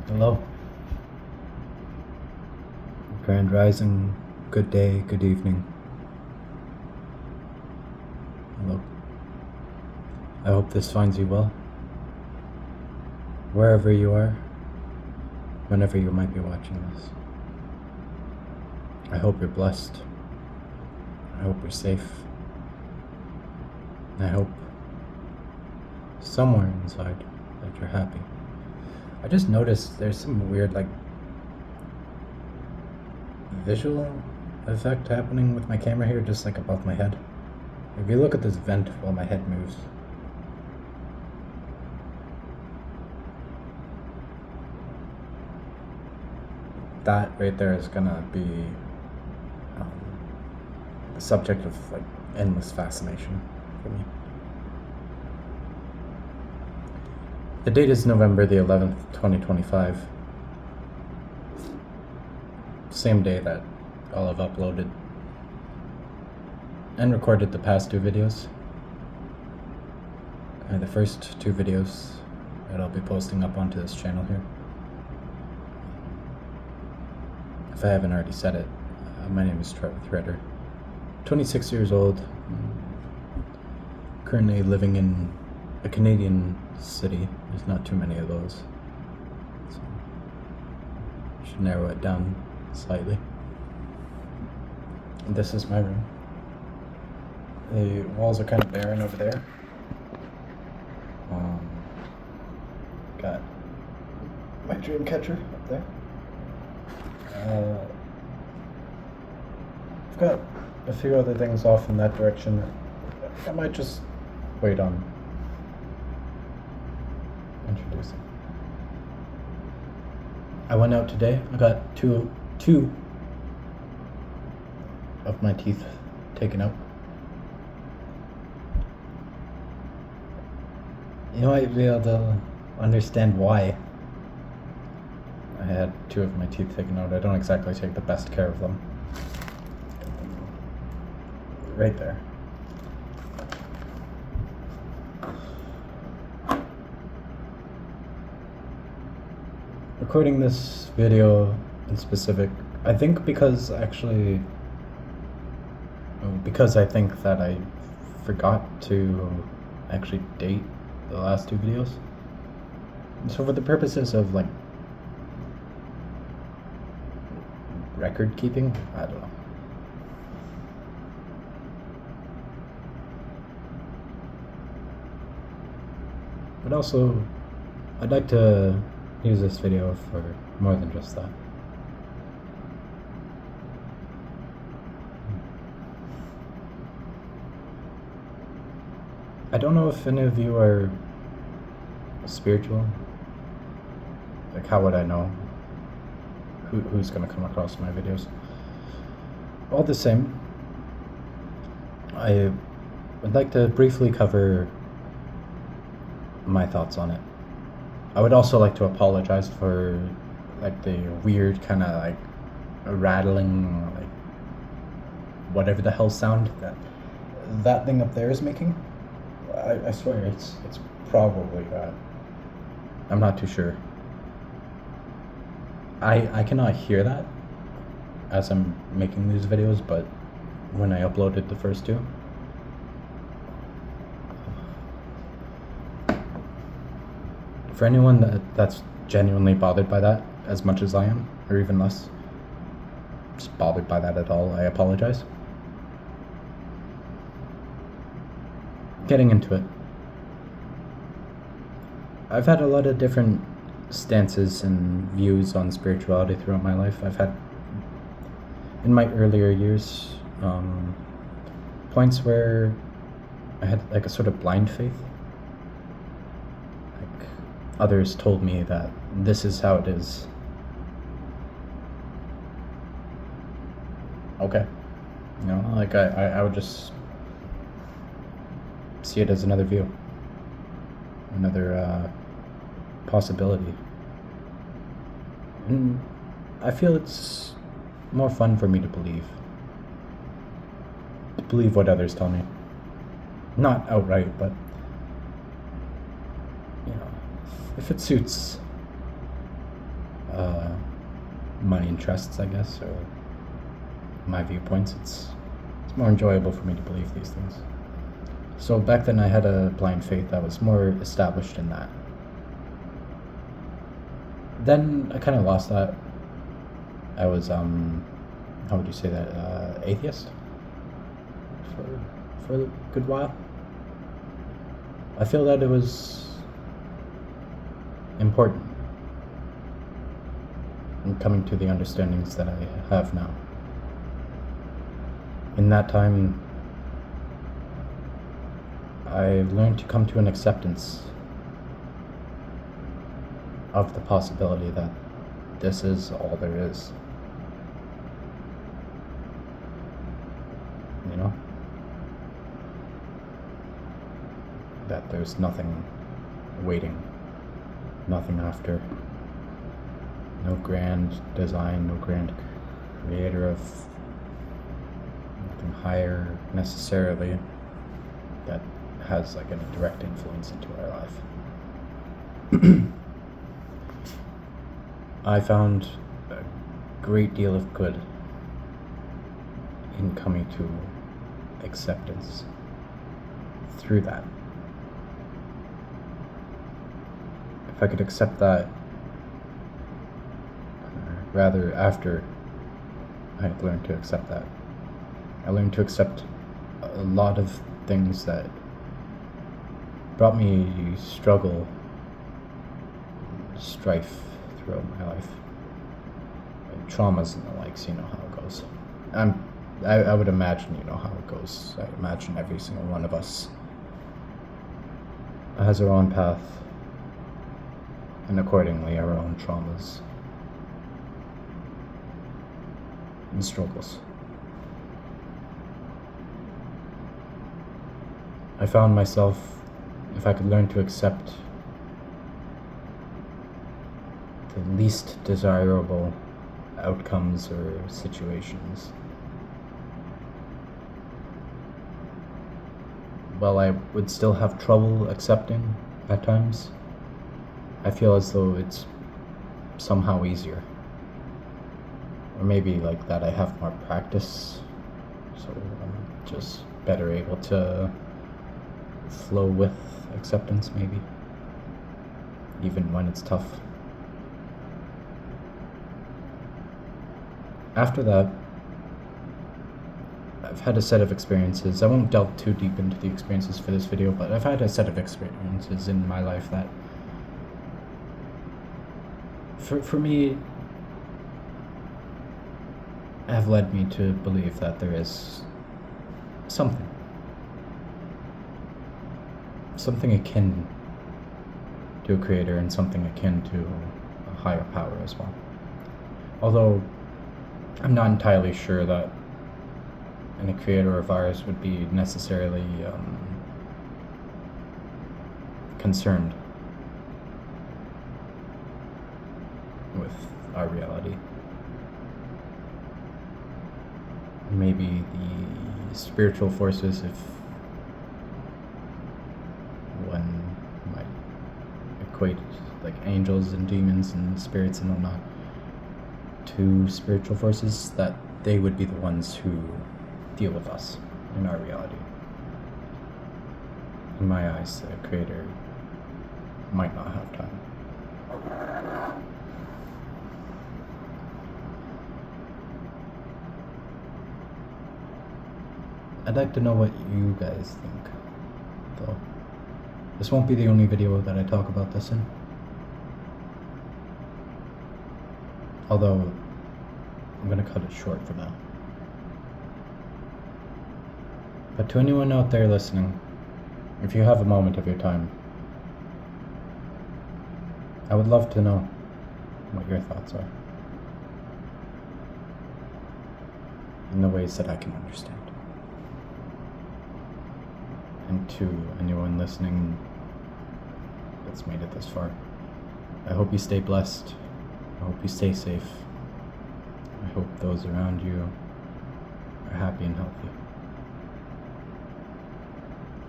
Hello. Grand rising, good day, good evening. Hello. I hope this finds you well. Wherever you are, whenever you might be watching this. I hope you're blessed. I hope you're safe. I hope somewhere inside that you're happy. I just noticed there's some weird, visual effect happening with my camera here, just above my head. If you look at this vent while my head moves, that right there is gonna be the subject of endless fascination for me. The date is November the 11th, 2025. Same day that I'll have uploaded and recorded the past two videos. The first two videos that I'll be posting up onto this channel here. If I haven't already said it, my name is Trevor Threader. 26 years old, currently living in a Canadian city. There's not too many of those, so I should narrow it down slightly. And this is my room. The walls are kind of barren over there. Got my dream catcher up there. I've got a few other things off in that direction. I might just wait on introducing. I went out today. I got two of my teeth taken out. You might be able to understand why I had two of my teeth taken out. I don't exactly take the best care of them. Right there. Recording this video in specific, I think because I think that I forgot to actually date the last two videos. So for the purposes of record keeping, I don't know. But also, I'd like to use this video for more than just that. I don't know if any of you are spiritual. How would I know who's gonna come across my videos? All the same, I would like to briefly cover my thoughts on it. I would also like to apologize for the weird kind of rattling, whatever the hell sound that thing up there is making. I swear it's probably that. I'm not too sure. I cannot hear that as I'm making these videos, but when I uploaded the first two, for anyone that's genuinely bothered by that as much as I am, or even less just bothered by that at all, I apologize. Getting into it, I've had a lot of different stances and views on spirituality throughout my life. I've had, in my earlier years, points where I had a sort of blind faith. Others told me that this is how it is. Okay. I would just see it as another view. Another possibility. And I feel it's more fun for me to believe what others tell me. Not outright, but if it suits my interests, I guess, or my viewpoints. It's more enjoyable for me to believe these things. So back then I had a blind faith that was more established in that. Then I kind of lost that. I was, how would you say that, atheist for a good while. I feel that it was important in coming to the understandings that I have now. In that time, I learned to come to an acceptance of the possibility that this is all there is. You know? That there's nothing waiting, nothing after, no grand design, no grand creator of nothing higher necessarily that has like a direct influence into our life. I found a great deal of good in coming to acceptance through that. If I could accept that, rather after I had learned to accept that, I learned to accept a lot of things that brought me struggle, strife throughout my life, and traumas and the likes. You know how it goes. I would imagine you know how it goes. I imagine every single one of us has our own path, and accordingly our own traumas and struggles. I found myself, if I could learn to accept the least desirable outcomes or situations, while I would still have trouble accepting at times, I feel as though it's somehow easier. Or maybe like that I have more practice, so I'm just better able to flow with acceptance, maybe, even when it's tough. After that, I've had a set of experiences. I won't delve too deep into the experiences for this video, but I've had a set of experiences in my life that, for me, have led me to believe that there is something akin to a creator and something akin to a higher power as well. Although I'm not entirely sure that any creator of ours would be necessarily concerned with our reality. Maybe the spiritual forces, if one might equate like angels and demons and spirits and whatnot to spiritual forces, that they would be the ones who deal with us in our reality. In my eyes, the creator might not have time. I'd like to know what you guys think, though. This won't be the only video that I talk about this in. Although, I'm gonna cut it short for now. But to anyone out there listening, if you have a moment of your time, I would love to know what your thoughts are, in the ways that I can understand. And to anyone listening that's made it this far, I hope you stay blessed. I hope you stay safe. I hope those around you are happy and healthy.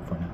For now.